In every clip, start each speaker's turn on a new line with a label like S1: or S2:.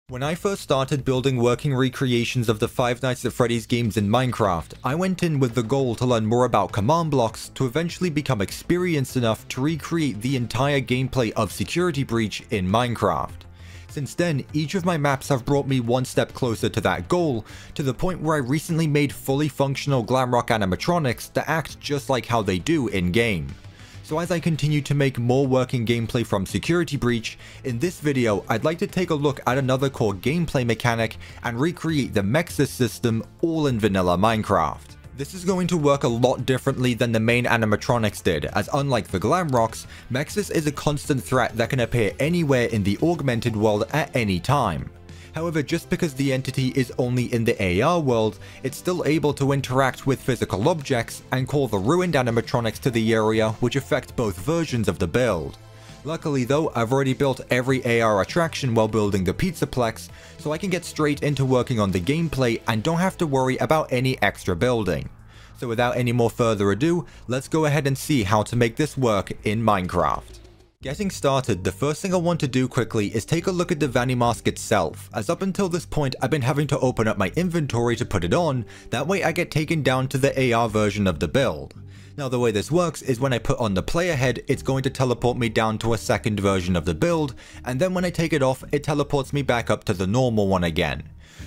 S1: When I first started building working recreations of the Five Nights at Freddy's games in Minecraft, I went in with the goal to learn more about command blocks to eventually become experienced enough to recreate the entire gameplay of Security Breach in Minecraft. Since then, each of my maps have brought me one step closer to that goal, to the point where I recently made fully functional Glamrock animatronics that act just like how they do in-game. So as I continue to make more working gameplay from Security Breach, in this video I'd like to take a look at another core gameplay mechanic and recreate the m.x.e.s system all in vanilla Minecraft. This is going to work a lot differently than the main animatronics did, as unlike the Glamrocks, m.x.e.s is a constant threat that can appear anywhere in the augmented world at any time. However, just because the entity is only in the AR world, it's still able to interact with physical objects and call the ruined animatronics to the area, which affect both versions of the build. Luckily though, I've already built every AR attraction while building the Pizzaplex, so I can get straight into working on the gameplay and don't have to worry about any extra building. So without any more further ado, let's go ahead and see how to make this work in Minecraft. Getting started, the first thing I want to do quickly is take a look at the VANNY Mask itself, as up until this point I've been having to open up my inventory to put it on, that way I get taken down to the AR version of the build. Now the way this works is when I put on the player head, it's going to teleport me down to a second version of the build, and then when I take it off, it teleports me back up to the normal one again.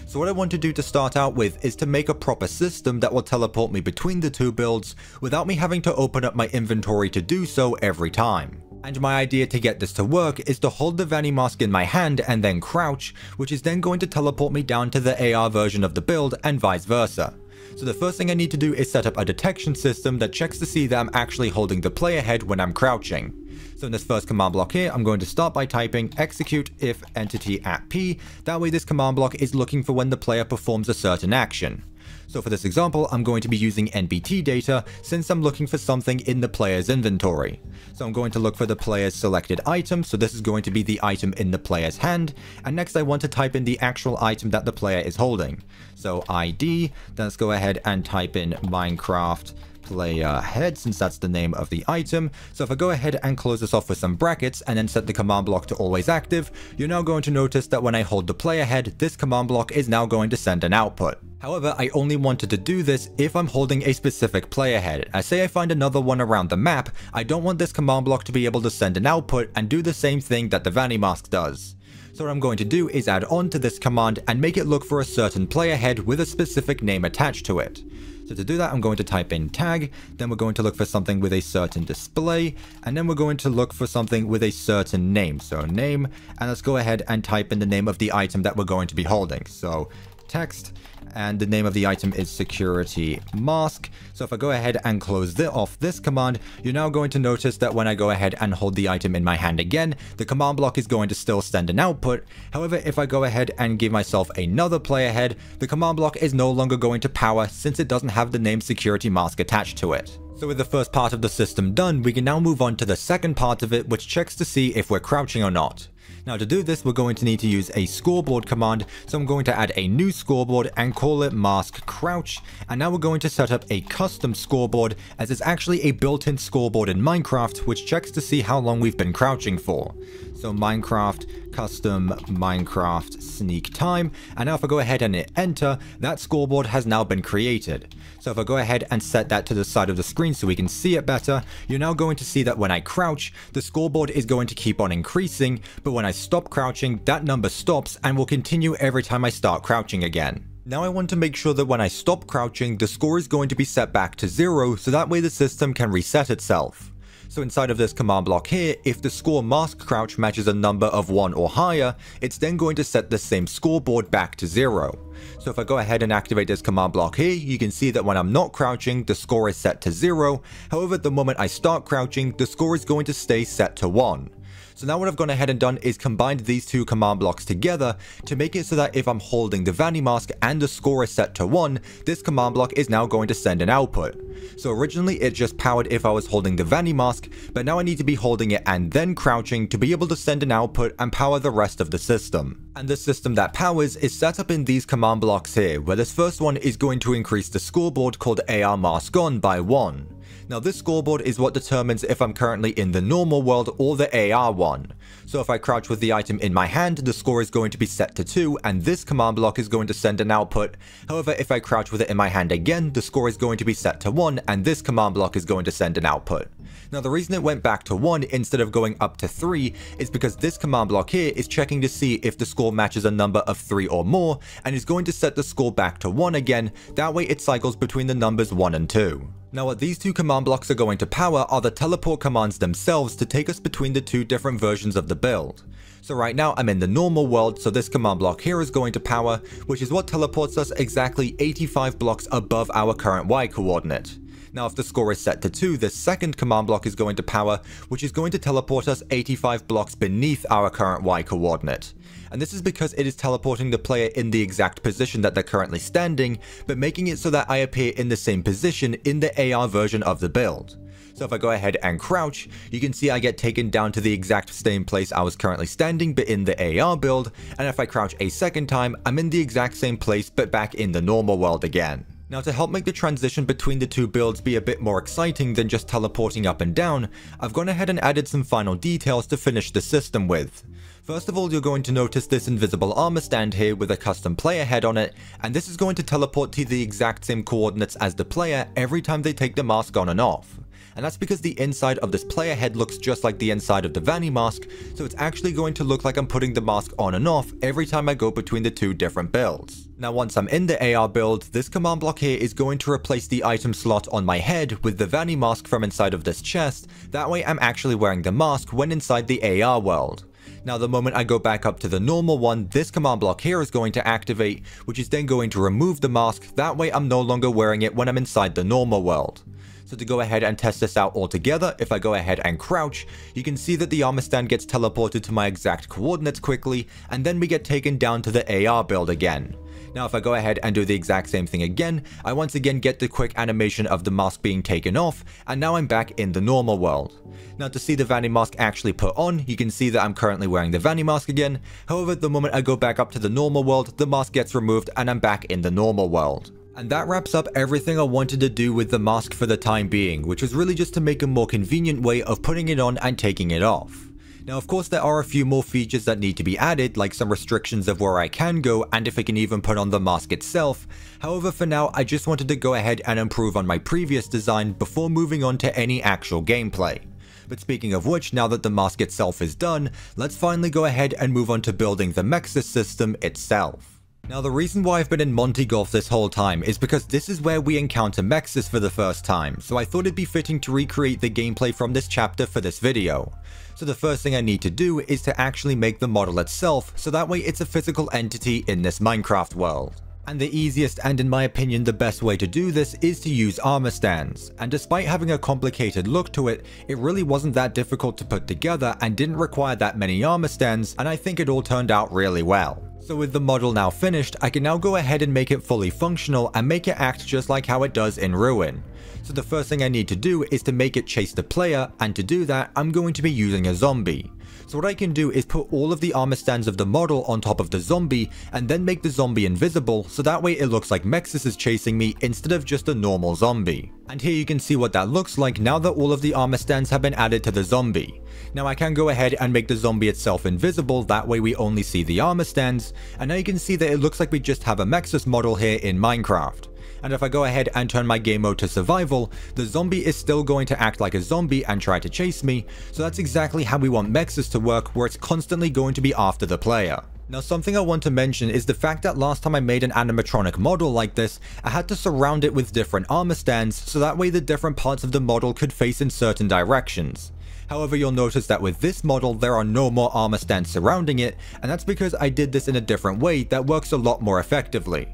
S1: So what I want to do to start out with is to make a proper system that will teleport me between the two builds without me having to open up my inventory to do so every time. And my idea to get this to work is to hold the VANNY Mask in my hand and then crouch, which is then going to teleport me down to the AR version of the build and vice versa. So the first thing I need to do is set up a detection system that checks to see that I'm actually holding the player head when I'm crouching. So in this first command block here, I'm going to start by typing execute if entity at P, that way this command block is looking for when the player performs a certain action. So for this example, I'm going to be using NBT data since I'm looking for something in the player's inventory. So I'm going to look for the player's selected item, so this is going to be the item in the player's hand, and next I want to type in the actual item that the player is holding. So ID, then let's go ahead and type in Minecraft player head, since that's the name of the item. So if I go ahead and close this off with some brackets and then set the command block to always active, you're now going to notice that when I hold the player head, this command block is now going to send an output. However, I only wanted to do this if I'm holding a specific player head. As say I find another one around the map, I don't want this command block to be able to send an output and do the same thing that the VANNY Mask does. So what I'm going to do is add on to this command and make it look for a certain player head with a specific name attached to it. So to do that, I'm going to type in tag, then we're going to look for something with a certain display, and then we're going to look for something with a certain name. So name, and let's go ahead and type in the name of the item that we're going to be holding. So text, and the name of the item is Security Mask. So if I go ahead and close off this command, you're now going to notice that when I go ahead and hold the item in my hand again, the command block is going to still send an output. However, if I go ahead and give myself another player head, the command block is no longer going to power since it doesn't have the name Security Mask attached to it. So with the first part of the system done, we can now move on to the second part of it, which checks to see if we're crouching or not. Now to do this, we're going to need to use a scoreboard command, so I'm going to add a new scoreboard and call it mask crouch, and now we're going to set up a custom scoreboard, as it's actually a built-in scoreboard in Minecraft which checks to see how long we've been crouching for. So Minecraft custom Minecraft sneak time, and now if I go ahead and hit enter, that scoreboard has now been created. So if I go ahead and set that to the side of the screen so we can see it better, you're now going to see that when I crouch, the scoreboard is going to keep on increasing, but when I stop crouching, that number stops and will continue every time I start crouching again. Now I want to make sure that when I stop crouching, the score is going to be set back to 0, so that way the system can reset itself. So inside of this command block here, if the score mask crouch matches a number of 1 or higher, it's then going to set the same scoreboard back to 0. So if I go ahead and activate this command block here, you can see that when I'm not crouching, the score is set to 0. However, the moment I start crouching, the score is going to stay set to 1. So now what I've gone ahead and done is combined these two command blocks together to make it so that if I'm holding the VANNY Mask and the score is set to 1, this command block is now going to send an output. So originally it just powered if I was holding the VANNY Mask, but now I need to be holding it and then crouching to be able to send an output and power the rest of the system. And the system that powers is set up in these command blocks here, where this first one is going to increase the scoreboard called AR Mask On by 1. Now this scoreboard is what determines if I'm currently in the normal world or the AR one. So if I crouch with the item in my hand, the score is going to be set to 2 and this command block is going to send an output. However, if I crouch with it in my hand again, the score is going to be set to 1 and this command block is going to send an output. Now the reason it went back to 1 instead of going up to 3 is because this command block here is checking to see if the score matches a number of 3 or more and is going to set the score back to 1 again, that way it cycles between the numbers 1 and 2. Now what these two command blocks are going to power are the teleport commands themselves to take us between the two different versions of the build. So right now I'm in the normal world, so this command block here is going to power, which is what teleports us exactly 85 blocks above our current Y coordinate. Now if the score is set to 2, this second command block is going to power, which is going to teleport us 85 blocks beneath our current Y coordinate. And this is because it is teleporting the player in the exact position that they're currently standing, but making it so that I appear in the same position in the AR version of the build. So if I go ahead and crouch, you can see I get taken down to the exact same place I was currently standing but in the AR build, and if I crouch a second time, I'm in the exact same place but back in the normal world again. Now to help make the transition between the two builds be a bit more exciting than just teleporting up and down, I've gone ahead and added some final details to finish the system with. First of all, you're going to notice this invisible armor stand here with a custom player head on it, and this is going to teleport to the exact same coordinates as the player every time they take the mask on and off. And that's because the inside of this player head looks just like the inside of the VANNY Mask, so it's actually going to look like I'm putting the mask on and off every time I go between the two different builds. Now once I'm in the AR build, this command block here is going to replace the item slot on my head with the VANNY Mask from inside of this chest, that way I'm actually wearing the mask when inside the AR world. Now the moment I go back up to the normal one, this command block here is going to activate, which is then going to remove the mask, that way I'm no longer wearing it when I'm inside the normal world. So to go ahead and test this out all together, if I go ahead and crouch, you can see that the armor stand gets teleported to my exact coordinates quickly, and then we get taken down to the AR build again. Now if I go ahead and do the exact same thing again, I once again get the quick animation of the mask being taken off, and now I'm back in the normal world. Now to see the VANNY Mask actually put on, you can see that I'm currently wearing the VANNY Mask again. However, the moment I go back up to the normal world, the mask gets removed and I'm back in the normal world. And that wraps up everything I wanted to do with the mask for the time being, which was really just to make a more convenient way of putting it on and taking it off. Now of course there are a few more features that need to be added, like some restrictions of where I can go and if I can even put on the mask itself. However, for now I just wanted to go ahead and improve on my previous design before moving on to any actual gameplay. But speaking of which, now that the mask itself is done, let's finally go ahead and move on to building the m.x.e.s system itself. Now the reason why I've been in Monty Golf this whole time is because this is where we encounter m.x.e.s for the first time, so I thought it'd be fitting to recreate the gameplay from this chapter for this video. So the first thing I need to do is to actually make the model itself, so that way it's a physical entity in this Minecraft world. And the easiest and in my opinion the best way to do this is to use armor stands, and despite having a complicated look to it, it really wasn't that difficult to put together and didn't require that many armor stands, and I think it all turned out really well. So with the model now finished, I can now go ahead and make it fully functional and make it act just like how it does in Ruin. So the first thing I need to do is to make it chase the player, and to do that I'm going to be using a zombie. So what I can do is put all of the armor stands of the model on top of the zombie and then make the zombie invisible, so that way it looks like m.x.e.s is chasing me instead of just a normal zombie. And here you can see what that looks like now that all of the armor stands have been added to the zombie. Now I can go ahead and make the zombie itself invisible, that way we only see the armor stands, and now you can see that it looks like we just have a m.x.e.s model here in Minecraft. And if I go ahead and turn my game mode to survival, the zombie is still going to act like a zombie and try to chase me, so that's exactly how we want m.x.e.s to work, where it's constantly going to be after the player. Now something I want to mention is the fact that last time I made an animatronic model like this, I had to surround it with different armor stands, so that way the different parts of the model could face in certain directions. However, you'll notice that with this model there are no more armor stands surrounding it, and that's because I did this in a different way that works a lot more effectively.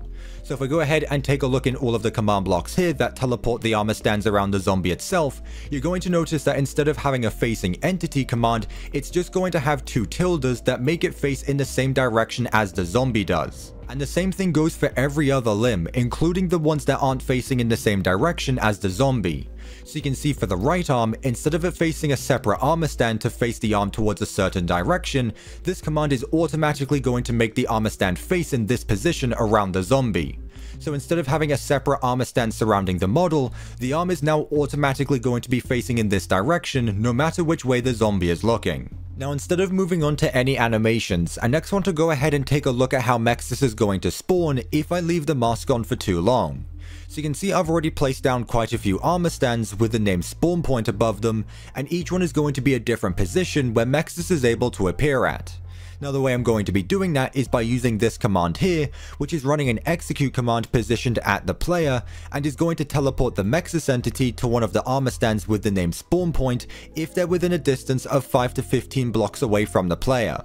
S1: So if I go ahead and take a look in all of the command blocks here that teleport the armor stands around the zombie itself, you're going to notice that instead of having a facing entity command, it's just going to have two tildes that make it face in the same direction as the zombie does. And the same thing goes for every other limb, including the ones that aren't facing in the same direction as the zombie. So you can see for the right arm, instead of it facing a separate armor stand to face the arm towards a certain direction, this command is automatically going to make the armor stand face in this position around the zombie. So instead of having a separate armor stand surrounding the model, the arm is now automatically going to be facing in this direction no matter which way the zombie is looking. Now instead of moving on to any animations, I next want to go ahead and take a look at how m.x.e.s is going to spawn if I leave the mask on for too long. So you can see I've already placed down quite a few armor stands with the name spawn point above them, and each one is going to be a different position where m.x.e.s is able to appear at. Now the way I'm going to be doing that is by using this command here, which is running an execute command positioned at the player, and is going to teleport the m.x.e.s entity to one of the armor stands with the name spawn point if they're within a distance of 5 to 15 blocks away from the player.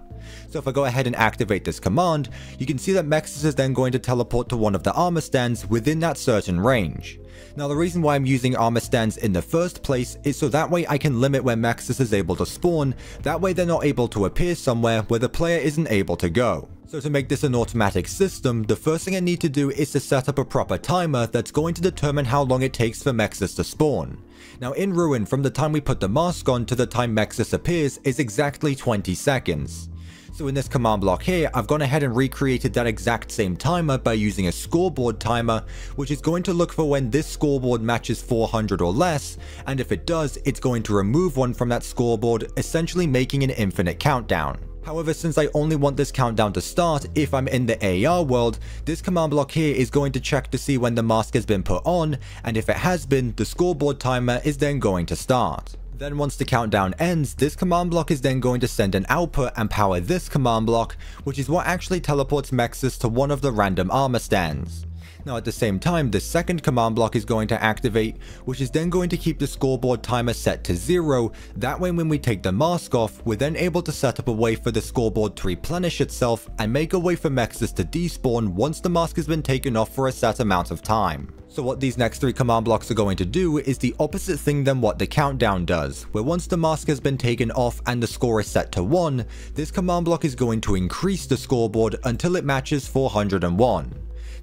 S1: So if I go ahead and activate this command, you can see that m.x.e.s is then going to teleport to one of the armor stands within that certain range. Now the reason why I'm using armor stands in the first place is so that way I can limit where m.x.e.s is able to spawn, that way they're not able to appear somewhere where the player isn't able to go. So to make this an automatic system, the first thing I need to do is to set up a proper timer that's going to determine how long it takes for m.x.e.s to spawn. Now in Ruin, from the time we put the mask on to the time m.x.e.s appears is exactly 20 seconds. So in this command block here, I've gone ahead and recreated that exact same timer by using a scoreboard timer, which is going to look for when this scoreboard matches 400 or less, and if it does, it's going to remove one from that scoreboard, essentially making an infinite countdown. However, since I only want this countdown to start if I'm in the AR world, this command block here is going to check to see when the mask has been put on, and if it has been, the scoreboard timer is then going to start. Then once the countdown ends, this command block is then going to send an output and power this command block, which is what actually teleports m.x.e.s to one of the random armor stands. Now at the same time, the second command block is going to activate, which is then going to keep the scoreboard timer set to 0, that way when we take the mask off, we're then able to set up a way for the scoreboard to replenish itself and make a way for m.x.e.s to despawn once the mask has been taken off for a set amount of time. So what these next 3 command blocks are going to do is the opposite thing than what the countdown does, where once the mask has been taken off and the score is set to 1, this command block is going to increase the scoreboard until it matches 401.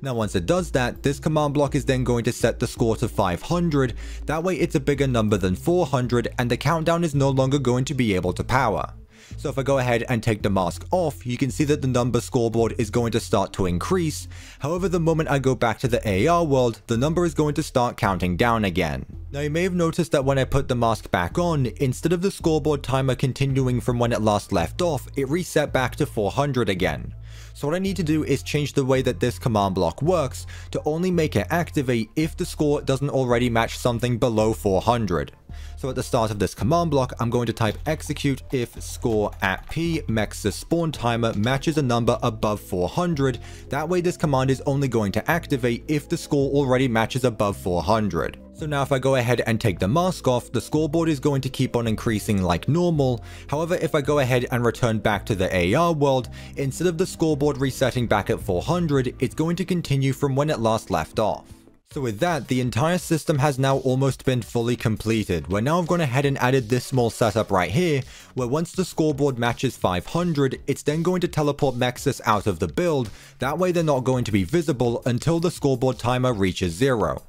S1: Now once it does that, this command block is then going to set the score to 500, that way it's a bigger number than 400 and the countdown is no longer going to be able to power. So if I go ahead and take the mask off, you can see that the number scoreboard is going to start to increase. However, the moment I go back to the AR world, the number is going to start counting down again. Now you may have noticed that when I put the mask back on, instead of the scoreboard timer continuing from when it last left off, it reset back to 400 again. So what I need to do is change the way that this command block works to only make it activate if the score doesn't already match something below 400. So at the start of this command block, I'm going to type execute if score at p m.x.e.s spawn timer matches a number above 400. That way this command is only going to activate if the score already matches above 400. So now if I go ahead and take the mask off, the scoreboard is going to keep on increasing like normal. However, if I go ahead and return back to the AR world, instead of the scoreboard resetting back at 400, it's going to continue from when it last left off. So with that, the entire system has now almost been fully completed, where now I've gone ahead and added this small setup right here, where once the scoreboard matches 500, it's then going to teleport m.x.e.s out of the build, that way they're not going to be visible until the scoreboard timer reaches 0.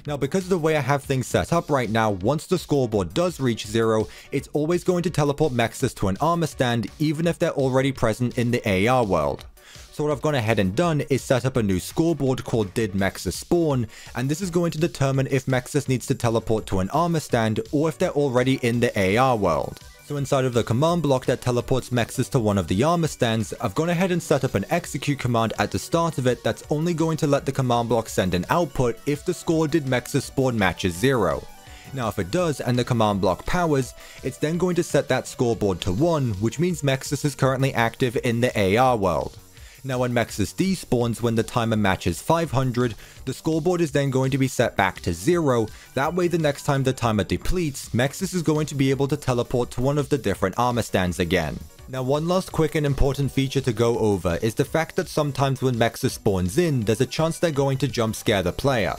S1: Now because of the way I have things set up right now, once the scoreboard does reach 0, it's always going to teleport m.x.e.s to an armor stand even if they're already present in the AR world. So what I've gone ahead and done is set up a new scoreboard called did m.x.e.s spawn, and this is going to determine if m.x.e.s needs to teleport to an armor stand or if they're already in the AR world. So inside of the command block that teleports m.x.e.s to one of the armor stands, I've gone ahead and set up an execute command at the start of it that's only going to let the command block send an output if the score did m.x.e.s spawn matches 0. Now if it does and the command block powers, it's then going to set that scoreboard to 1, which means m.x.e.s is currently active in the AR world. Now when m.x.e.s despawns when the timer matches 500, the scoreboard is then going to be set back to 0, that way the next time the timer depletes, m.x.e.s is going to be able to teleport to one of the different armor stands again. Now one last quick and important feature to go over is the fact that sometimes when m.x.e.s spawns in, there's a chance they're going to jump scare the player.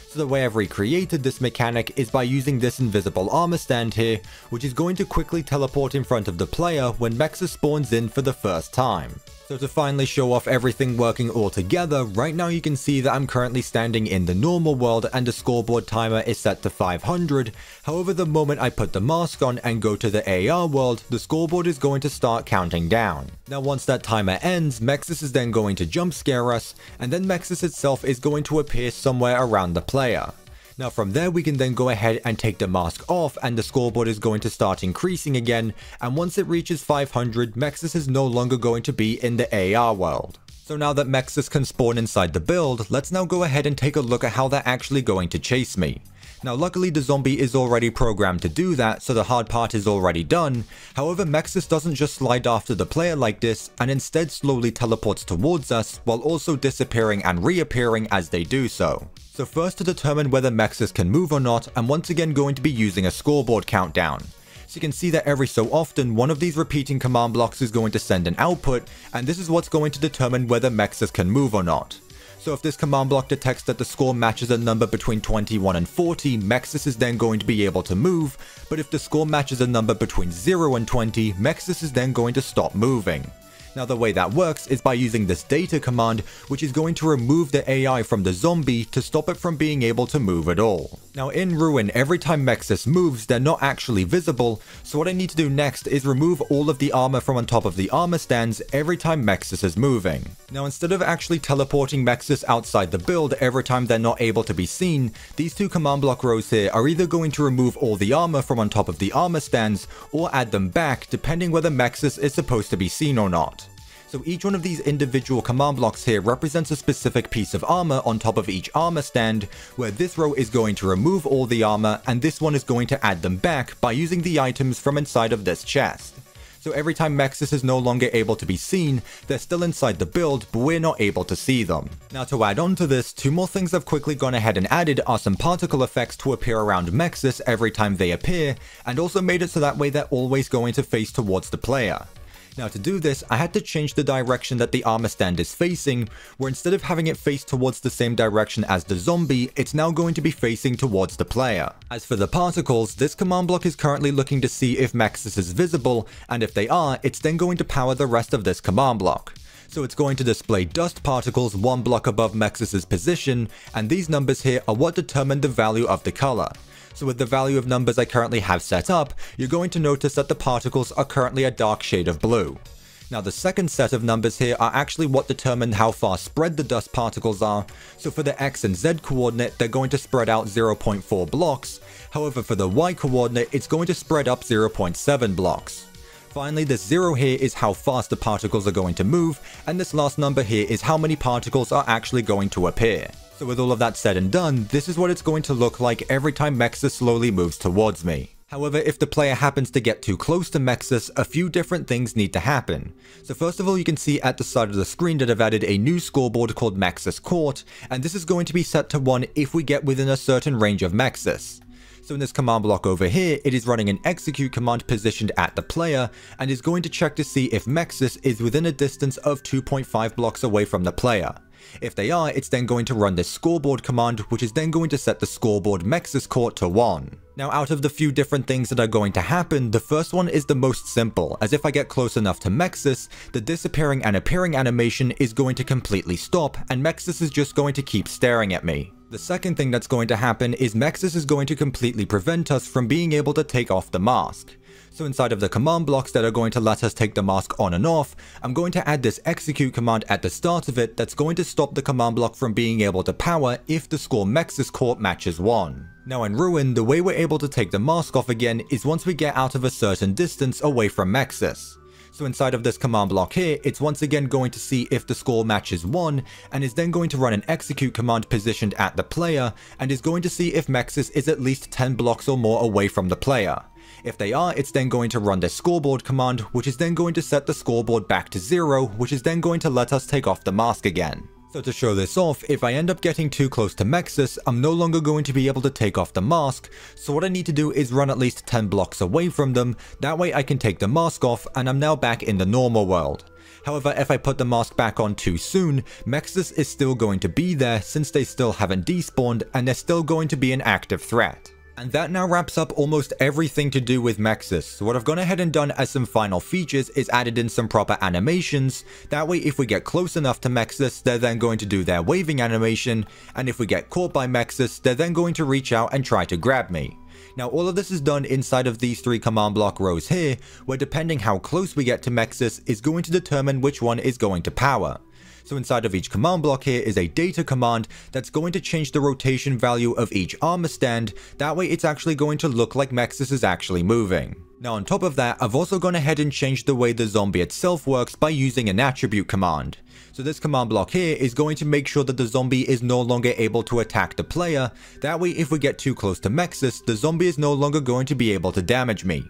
S1: So the way I've recreated this mechanic is by using this invisible armor stand here, which is going to quickly teleport in front of the player when m.x.e.s spawns in for the first time. So to finally show off everything working all together, right now you can see that I'm currently standing in the normal world and the scoreboard timer is set to 500. However, the moment I put the mask on and go to the AR world, the scoreboard is going to start counting down. Now once that timer ends, m.x.e.s is then going to jump scare us, and then m.x.e.s itself is going to appear somewhere around the player. Now from there we can then go ahead and take the mask off and the scoreboard is going to start increasing again, and once it reaches 500, m.x.e.s is no longer going to be in the AR world. So now that m.x.e.s can spawn inside the build, let's now go ahead and take a look at how they're actually going to chase me. Now luckily the zombie is already programmed to do that, so the hard part is already done. However, m.x.e.s doesn't just slide after the player like this, and instead slowly teleports towards us, while also disappearing and reappearing as they do so. So first, to determine whether m.x.e.s can move or not, I'm once again going to be using a scoreboard countdown. So you can see that every so often, one of these repeating command blocks is going to send an output, and this is what's going to determine whether m.x.e.s can move or not. So if this command block detects that the score matches a number between 21 and 40, m.x.e.s is then going to be able to move, but if the score matches a number between 0 and 20, m.x.e.s is then going to stop moving. Now the way that works is by using this data command, which is going to remove the AI from the zombie to stop it from being able to move at all. Now in Ruin, every time m.x.e.s moves, they're not actually visible, so what I need to do next is remove all of the armor from on top of the armor stands every time m.x.e.s is moving. Now instead of actually teleporting m.x.e.s outside the build every time they're not able to be seen, these two command block rows here are either going to remove all the armor from on top of the armor stands, or add them back depending whether m.x.e.s is supposed to be seen or not. So each one of these individual command blocks here represents a specific piece of armor on top of each armor stand, where this row is going to remove all the armor and this one is going to add them back by using the items from inside of this chest. So every time m.x.e.s is no longer able to be seen, they're still inside the build, but we're not able to see them. Now to add on to this, two more things I've quickly gone ahead and added are some particle effects to appear around m.x.e.s every time they appear, and also made it so that way they're always going to face towards the player. Now to do this, I had to change the direction that the armor stand is facing, where instead of having it face towards the same direction as the zombie, it's now going to be facing towards the player. As for the particles, this command block is currently looking to see if m.x.e.s is visible, and if they are, it's then going to power the rest of this command block. So it's going to display dust particles one block above m.x.e.s position, and these numbers here are what determine the value of the color. So with the value of numbers I currently have set up, you're going to notice that the particles are currently a dark shade of blue. Now the second set of numbers here are actually what determine how far spread the dust particles are. So for the X and Z coordinate, they're going to spread out 0.4 blocks. However, for the Y coordinate, it's going to spread up 0.7 blocks. Finally, this 0 here is how fast the particles are going to move, and this last number here is how many particles are actually going to appear. So with all of that said and done, this is what it's going to look like every time m.x.e.s slowly moves towards me. However, if the player happens to get too close to m.x.e.s, a few different things need to happen. So first of all, you can see at the side of the screen that I've added a new scoreboard called m.x.e.s Court, and this is going to be set to 1 if we get within a certain range of m.x.e.s. So in this command block over here, it is running an execute command positioned at the player, and is going to check to see if m.x.e.s is within a distance of 2.5 blocks away from the player. If they are, it's then going to run this scoreboard command, which is then going to set the scoreboard m.x.e.s Court to 1. Now out of the few different things that are going to happen, the first one is the most simple, as if I get close enough to m.x.e.s, the disappearing and appearing animation is going to completely stop, and m.x.e.s is just going to keep staring at me. The second thing that's going to happen is m.x.e.s is going to completely prevent us from being able to take off the mask. So inside of the command blocks that are going to let us take the mask on and off, I'm going to add this execute command at the start of it that's going to stop the command block from being able to power if the score m.x.e.s Court matches 1. Now in Ruin, the way we're able to take the mask off again is once we get out of a certain distance away from m.x.e.s. So inside of this command block here, it's once again going to see if the score matches 1, and is then going to run an execute command positioned at the player, and is going to see if m.x.e.s is at least 10 blocks or more away from the player. If they are, it's then going to run this scoreboard command, which is then going to set the scoreboard back to 0, which is then going to let us take off the mask again. So to show this off, if I end up getting too close to m.x.e.s, I'm no longer going to be able to take off the mask, so what I need to do is run at least 10 blocks away from them, that way I can take the mask off and I'm now back in the normal world. However, if I put the mask back on too soon, m.x.e.s is still going to be there since they still haven't despawned and they're still going to be an active threat. And that now wraps up almost everything to do with m.x.e.s. So what I've gone ahead and done as some final features is added in some proper animations. That way if we get close enough to m.x.e.s, they're then going to do their waving animation, and if we get caught by m.x.e.s, they're then going to reach out and try to grab me. Now all of this is done inside of these 3 command block rows here, where depending how close we get to m.x.e.s is going to determine which one is going to power. So inside of each command block here is a data command that's going to change the rotation value of each armor stand. That way it's actually going to look like m.x.e.s is actually moving. Now on top of that, I've also gone ahead and changed the way the zombie itself works by using an attribute command. So this command block here is going to make sure that the zombie is no longer able to attack the player. That way if we get too close to m.x.e.s, the zombie is no longer going to be able to damage me.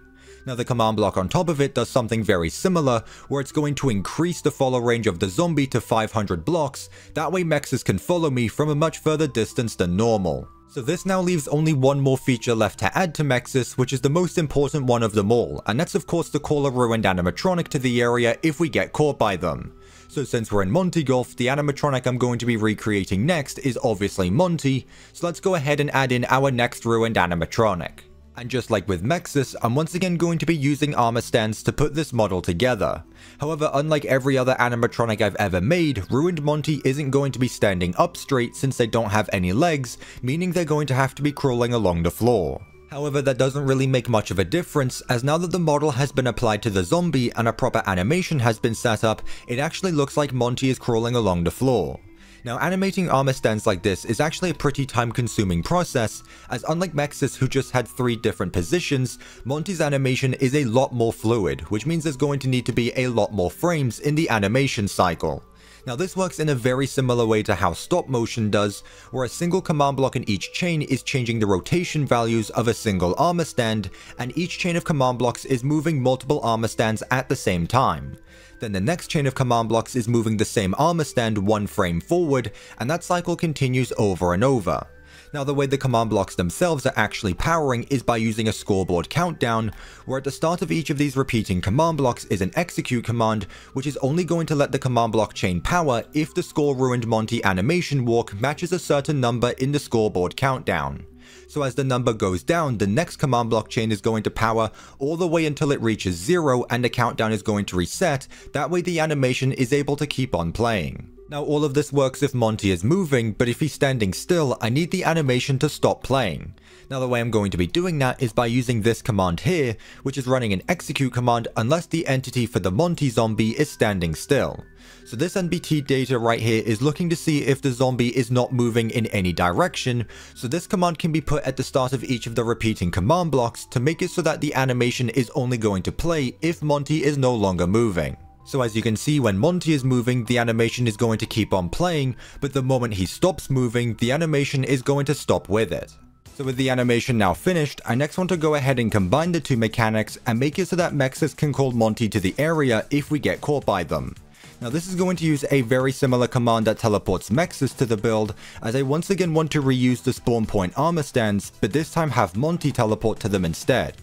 S1: Now the command block on top of it does something very similar, where it's going to increase the follow range of the zombie to 500 blocks, that way m.x.e.s can follow me from a much further distance than normal. So this now leaves only one more feature left to add to m.x.e.s, which is the most important one of them all, and that's of course to call a ruined animatronic to the area if we get caught by them. So since we're in Monty Golf, the animatronic I'm going to be recreating next is obviously Monty, so let's go ahead and add in our next ruined animatronic. And just like with m.x.e.s, I'm once again going to be using armor stands to put this model together. However, unlike every other animatronic I've ever made, Ruined Monty isn't going to be standing up straight since they don't have any legs, meaning they're going to have to be crawling along the floor. However, that doesn't really make much of a difference, as now that the model has been applied to the zombie and a proper animation has been set up, it actually looks like Monty is crawling along the floor. Now animating armor stands like this is actually a pretty time consuming process, as unlike m.x.e.s who just had 3 different positions, Monty's animation is a lot more fluid, which means there's going to need to be a lot more frames in the animation cycle. Now this works in a very similar way to how stop motion does, where a single command block in each chain is changing the rotation values of a single armor stand, and each chain of command blocks is moving multiple armor stands at the same time. Then the next chain of command blocks is moving the same armor stand 1 frame forward, and that cycle continues over and over. Now the way the command blocks themselves are actually powering is by using a scoreboard countdown, where at the start of each of these repeating command blocks is an execute command, which is only going to let the command block chain power if the score Ruined Monty animation walk matches a certain number in the scoreboard countdown. So as the number goes down, the next command block chain is going to power all the way until it reaches 0 and the countdown is going to reset. That way the animation is able to keep on playing. Now all of this works if Monty is moving, but if he's standing still, I need the animation to stop playing. Now the way I'm going to be doing that is by using this command here, which is running an execute command unless the entity for the Monty zombie is standing still. So this NBT data right here is looking to see if the zombie is not moving in any direction, so this command can be put at the start of each of the repeating command blocks to make it so that the animation is only going to play if Monty is no longer moving. So as you can see, when Monty is moving, the animation is going to keep on playing, but the moment he stops moving, the animation is going to stop with it. So with the animation now finished, I next want to go ahead and combine the 2 mechanics and make it so that m.x.e.s can call Monty to the area if we get caught by them. Now this is going to use a very similar command that teleports m.x.e.s to the build, as I once again want to reuse the spawn point armor stands, but this time have Monty teleport to them instead.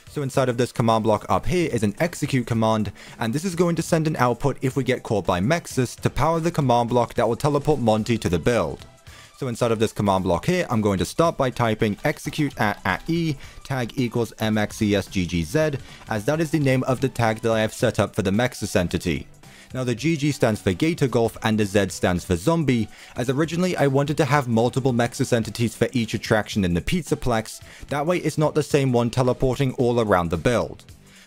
S1: So inside of this command block up here is an execute command, and this is going to send an output if we get caught by m.x.e.s to power the command block that will teleport Monty to the build. So inside of this command block here, I'm going to start by typing execute at .e tag equals m.x.e.s ggz, as that is the name of the tag that I have set up for the m.x.e.s entity. Now the GG stands for Gator Golf and the Z stands for Zombie, as originally I wanted to have multiple m.x.e.s entities for each attraction in the Pizzaplex, that way it's not the same one teleporting all around the build.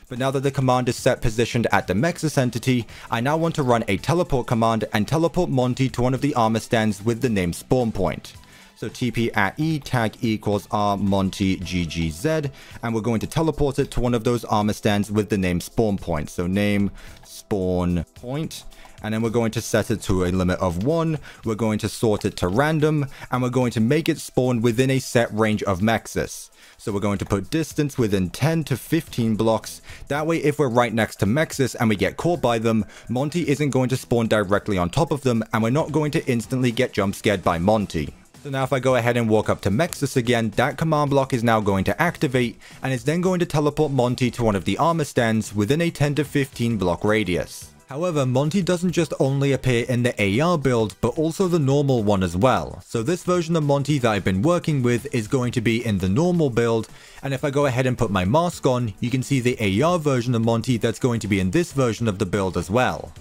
S1: But now that the command is set positioned at the m.x.e.s entity, I now want to run a teleport command and teleport Monty to one of the armor stands with the name spawn point. So TP at E tag equals R Monty GGZ, and we're going to teleport it to one of those armor stands with the name spawn point. So name spawn point, and then we're going to set it to a limit of 1, we're going to sort it to random, and we're going to make it spawn within a set range of m.x.e.s. So we're going to put distance within 10 to 15 blocks, that way if we're right next to m.x.e.s and we get caught by them, Monty isn't going to spawn directly on top of them, and we're not going to instantly get jump scared by Monty. So now if I go ahead and walk up to m.x.e.s again, that command block is now going to activate, and it's then going to teleport Monty to one of the armor stands within a 10 to 15 block radius. However, Monty doesn't just only appear in the AR build, but also the normal one as well. So this version of Monty that I've been working with is going to be in the normal build, and if I go ahead and put my mask on, you can see the AR version of Monty that's going to be in this version of the build as well.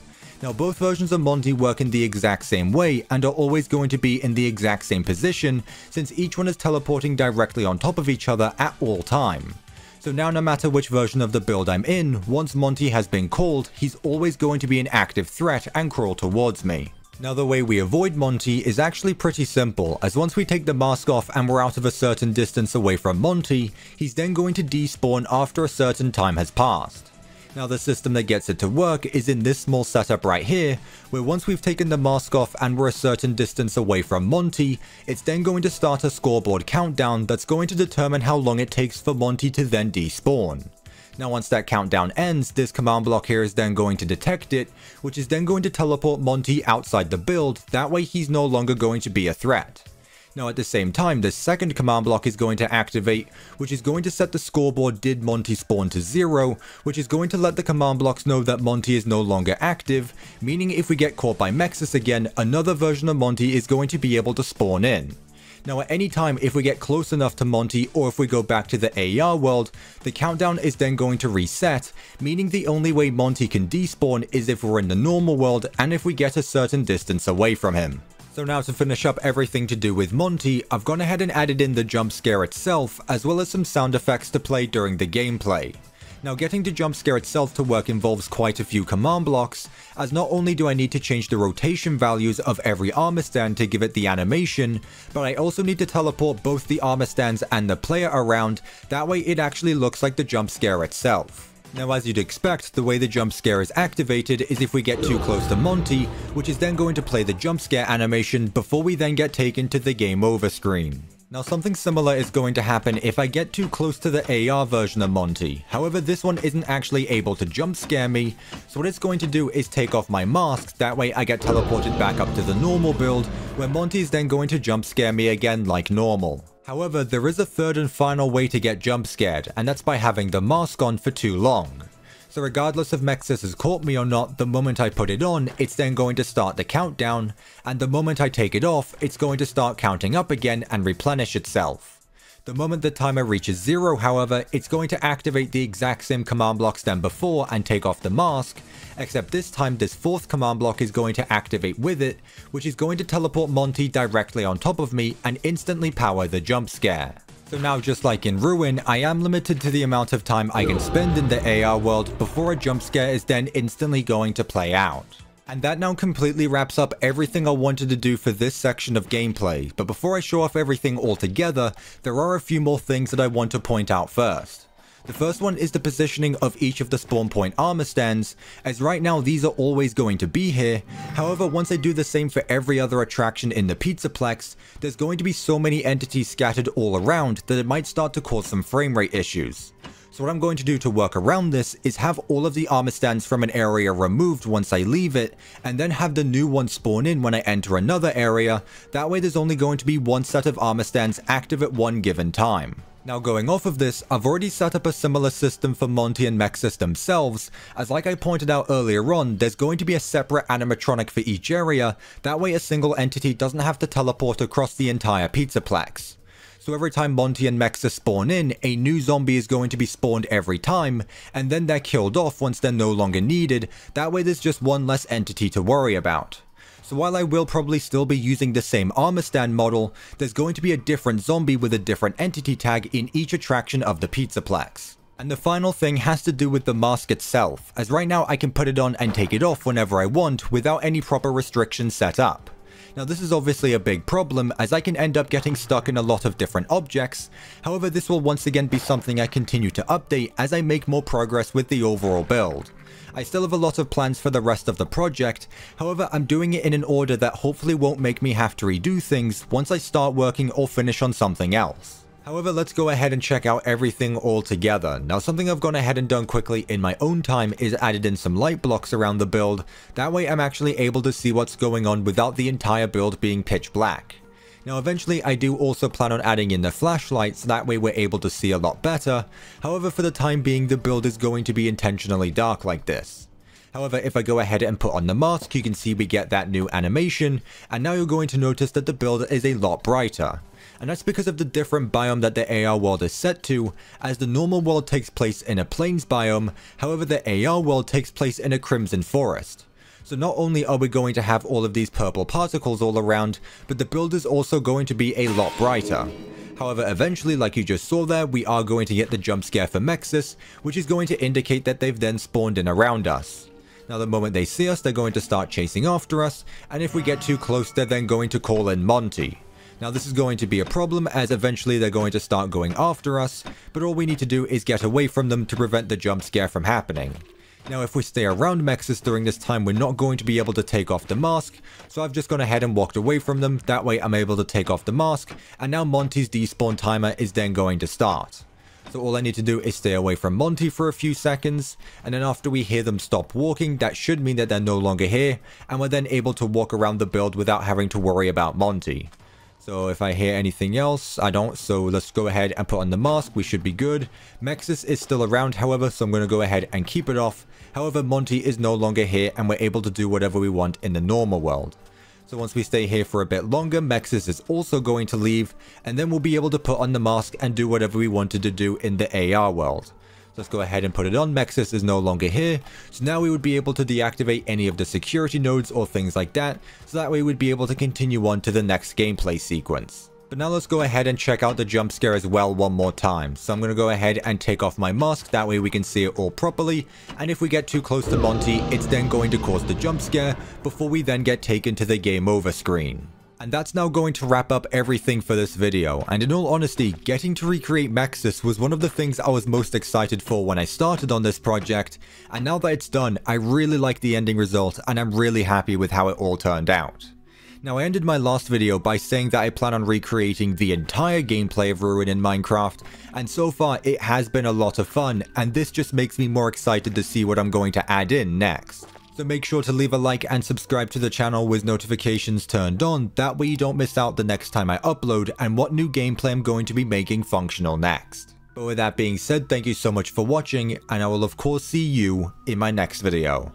S1: Now both versions of Monty work in the exact same way and are always going to be in the exact same position, since each one is teleporting directly on top of each other at all time. So now no matter which version of the build I'm in, once Monty has been called, he's always going to be an active threat and crawl towards me. Now the way we avoid Monty is actually pretty simple, as once we take the mask off and we're out of a certain distance away from Monty, he's then going to despawn after a certain time has passed. Now the system that gets it to work is in this small setup right here, where once we've taken the mask off and we're a certain distance away from Monty, it's then going to start a scoreboard countdown that's going to determine how long it takes for Monty to then despawn. Now once that countdown ends, this command block here is then going to detect it, which is then going to teleport Monty outside the build, that way he's no longer going to be a threat. Now at the same time, the second command block is going to activate, which is going to set the scoreboard did Monty spawn to 0, which is going to let the command blocks know that Monty is no longer active, meaning if we get caught by m.x.e.s again, another version of Monty is going to be able to spawn in. Now at any time, if we get close enough to Monty or if we go back to the AR world, the countdown is then going to reset, meaning the only way Monty can despawn is if we're in the normal world and if we get a certain distance away from him. So now to finish up everything to do with Monty, I've gone ahead and added in the jump scare itself, as well as some sound effects to play during the gameplay. Now getting the jump scare itself to work involves quite a few command blocks, as not only do I need to change the rotation values of every armor stand to give it the animation, but I also need to teleport both the armor stands and the player around, that way it actually looks like the jump scare itself. Now as you'd expect, the way the jump scare is activated is if we get too close to Monty, which is then going to play the jump scare animation before we then get taken to the game over screen. Now something similar is going to happen if I get too close to the AR version of Monty, however this one isn't actually able to jump scare me, so what it's going to do is take off my mask, that way I get teleported back up to the normal build, where Monty is then going to jump scare me again like normal. However, there is a third and final way to get jump scared, and that's by having the mask on for too long. So regardless if m.x.e.s has caught me or not, the moment I put it on, it's then going to start the countdown, and the moment I take it off, it's going to start counting up again and replenish itself. The moment the timer reaches 0, however, it's going to activate the exact same command blocks than before and take off the mask, except this time this fourth command block is going to activate with it, which is going to teleport Monty directly on top of me and instantly power the jump scare. So now just like in Ruin, I am limited to the amount of time I can spend in the AR world before a jump scare is then instantly going to play out. And that now completely wraps up everything I wanted to do for this section of gameplay, but before I show off everything altogether, there are a few more things that I want to point out first. The first one is the positioning of each of the spawn point armor stands, as right now these are always going to be here. However, once I do the same for every other attraction in the Pizzaplex, there's going to be so many entities scattered all around that it might start to cause some frame rate issues. So what I'm going to do to work around this is have all of the armor stands from an area removed once I leave it, and then have the new ones spawn in when I enter another area. That way there's only going to be one set of armor stands active at one given time. Now going off of this, I've already set up a similar system for Monty and m.x.e.s themselves, as like I pointed out earlier on, there's going to be a separate animatronic for each area, that way a single entity doesn't have to teleport across the entire Pizzaplex. So every time Monty and m.x.e.s spawn in, a new zombie is going to be spawned every time, and then they're killed off once they're no longer needed, that way there's just one less entity to worry about. So while I will probably still be using the same armor stand model, there's going to be a different zombie with a different entity tag in each attraction of the Pizzaplex. And the final thing has to do with the mask itself, as right now I can put it on and take it off whenever I want without any proper restrictions set up. Now this is obviously a big problem, as I can end up getting stuck in a lot of different objects. However, this will once again be something I continue to update as I make more progress with the overall build. I still have a lot of plans for the rest of the project, however I'm doing it in an order that hopefully won't make me have to redo things once I start working or finish on something else. However, let's go ahead and check out everything all together. Now something I've gone ahead and done quickly in my own time is added in some light blocks around the build, that way I'm actually able to see what's going on without the entire build being pitch black. Now eventually I do also plan on adding in the flashlights, so that way we're able to see a lot better. However, for the time being the build is going to be intentionally dark like this. However, if I go ahead and put on the mask, you can see we get that new animation, and now you're going to notice that the build is a lot brighter. And that's because of the different biome that the AR world is set to, as the normal world takes place in a plains biome, however the AR world takes place in a crimson forest. So not only are we going to have all of these purple particles all around, but the build is also going to be a lot brighter. However, eventually, like you just saw there, we are going to get the jump scare for m.x.e.s, which is going to indicate that they've then spawned in around us. Now the moment they see us, they're going to start chasing after us, and if we get too close, they're then going to call in Monty. Now this is going to be a problem, as eventually they're going to start going after us, but all we need to do is get away from them to prevent the jump scare from happening. Now if we stay around m.x.e.s during this time, we're not going to be able to take off the mask, so I've just gone ahead and walked away from them. That way I'm able to take off the mask, and now Monty's despawn timer is then going to start. So all I need to do is stay away from Monty for a few seconds, and then after we hear them stop walking, that should mean that they're no longer here, and we're then able to walk around the build without having to worry about Monty. So if I hear anything else, I don't, so let's go ahead and put on the mask, we should be good. m.x.e.s is still around, however, so I'm going to go ahead and keep it off. However, Monty is no longer here, and we're able to do whatever we want in the normal world. So once we stay here for a bit longer, m.x.e.s is also going to leave, and then we'll be able to put on the mask and do whatever we wanted to do in the AR world. So let's go ahead and put it on. m.x.e.s is no longer here, so now we would be able to deactivate any of the security nodes or things like that, so that way we'd be able to continue on to the next gameplay sequence. But now let's go ahead and check out the jump scare as well one more time. So I'm going to go ahead and take off my mask, that way we can see it all properly, and if we get too close to Monty, it's then going to cause the jump scare before we then get taken to the game over screen. And that's now going to wrap up everything for this video, and in all honesty, getting to recreate m.x.e.s was one of the things I was most excited for when I started on this project, and now that it's done, I really like the ending result and I'm really happy with how it all turned out. Now I ended my last video by saying that I plan on recreating the entire gameplay of Ruin in Minecraft, and so far it has been a lot of fun, and this just makes me more excited to see what I'm going to add in next. So make sure to leave a like and subscribe to the channel with notifications turned on, that way you don't miss out the next time I upload and what new gameplay I'm going to be making functional next. But with that being said, thank you so much for watching, and I will of course see you in my next video.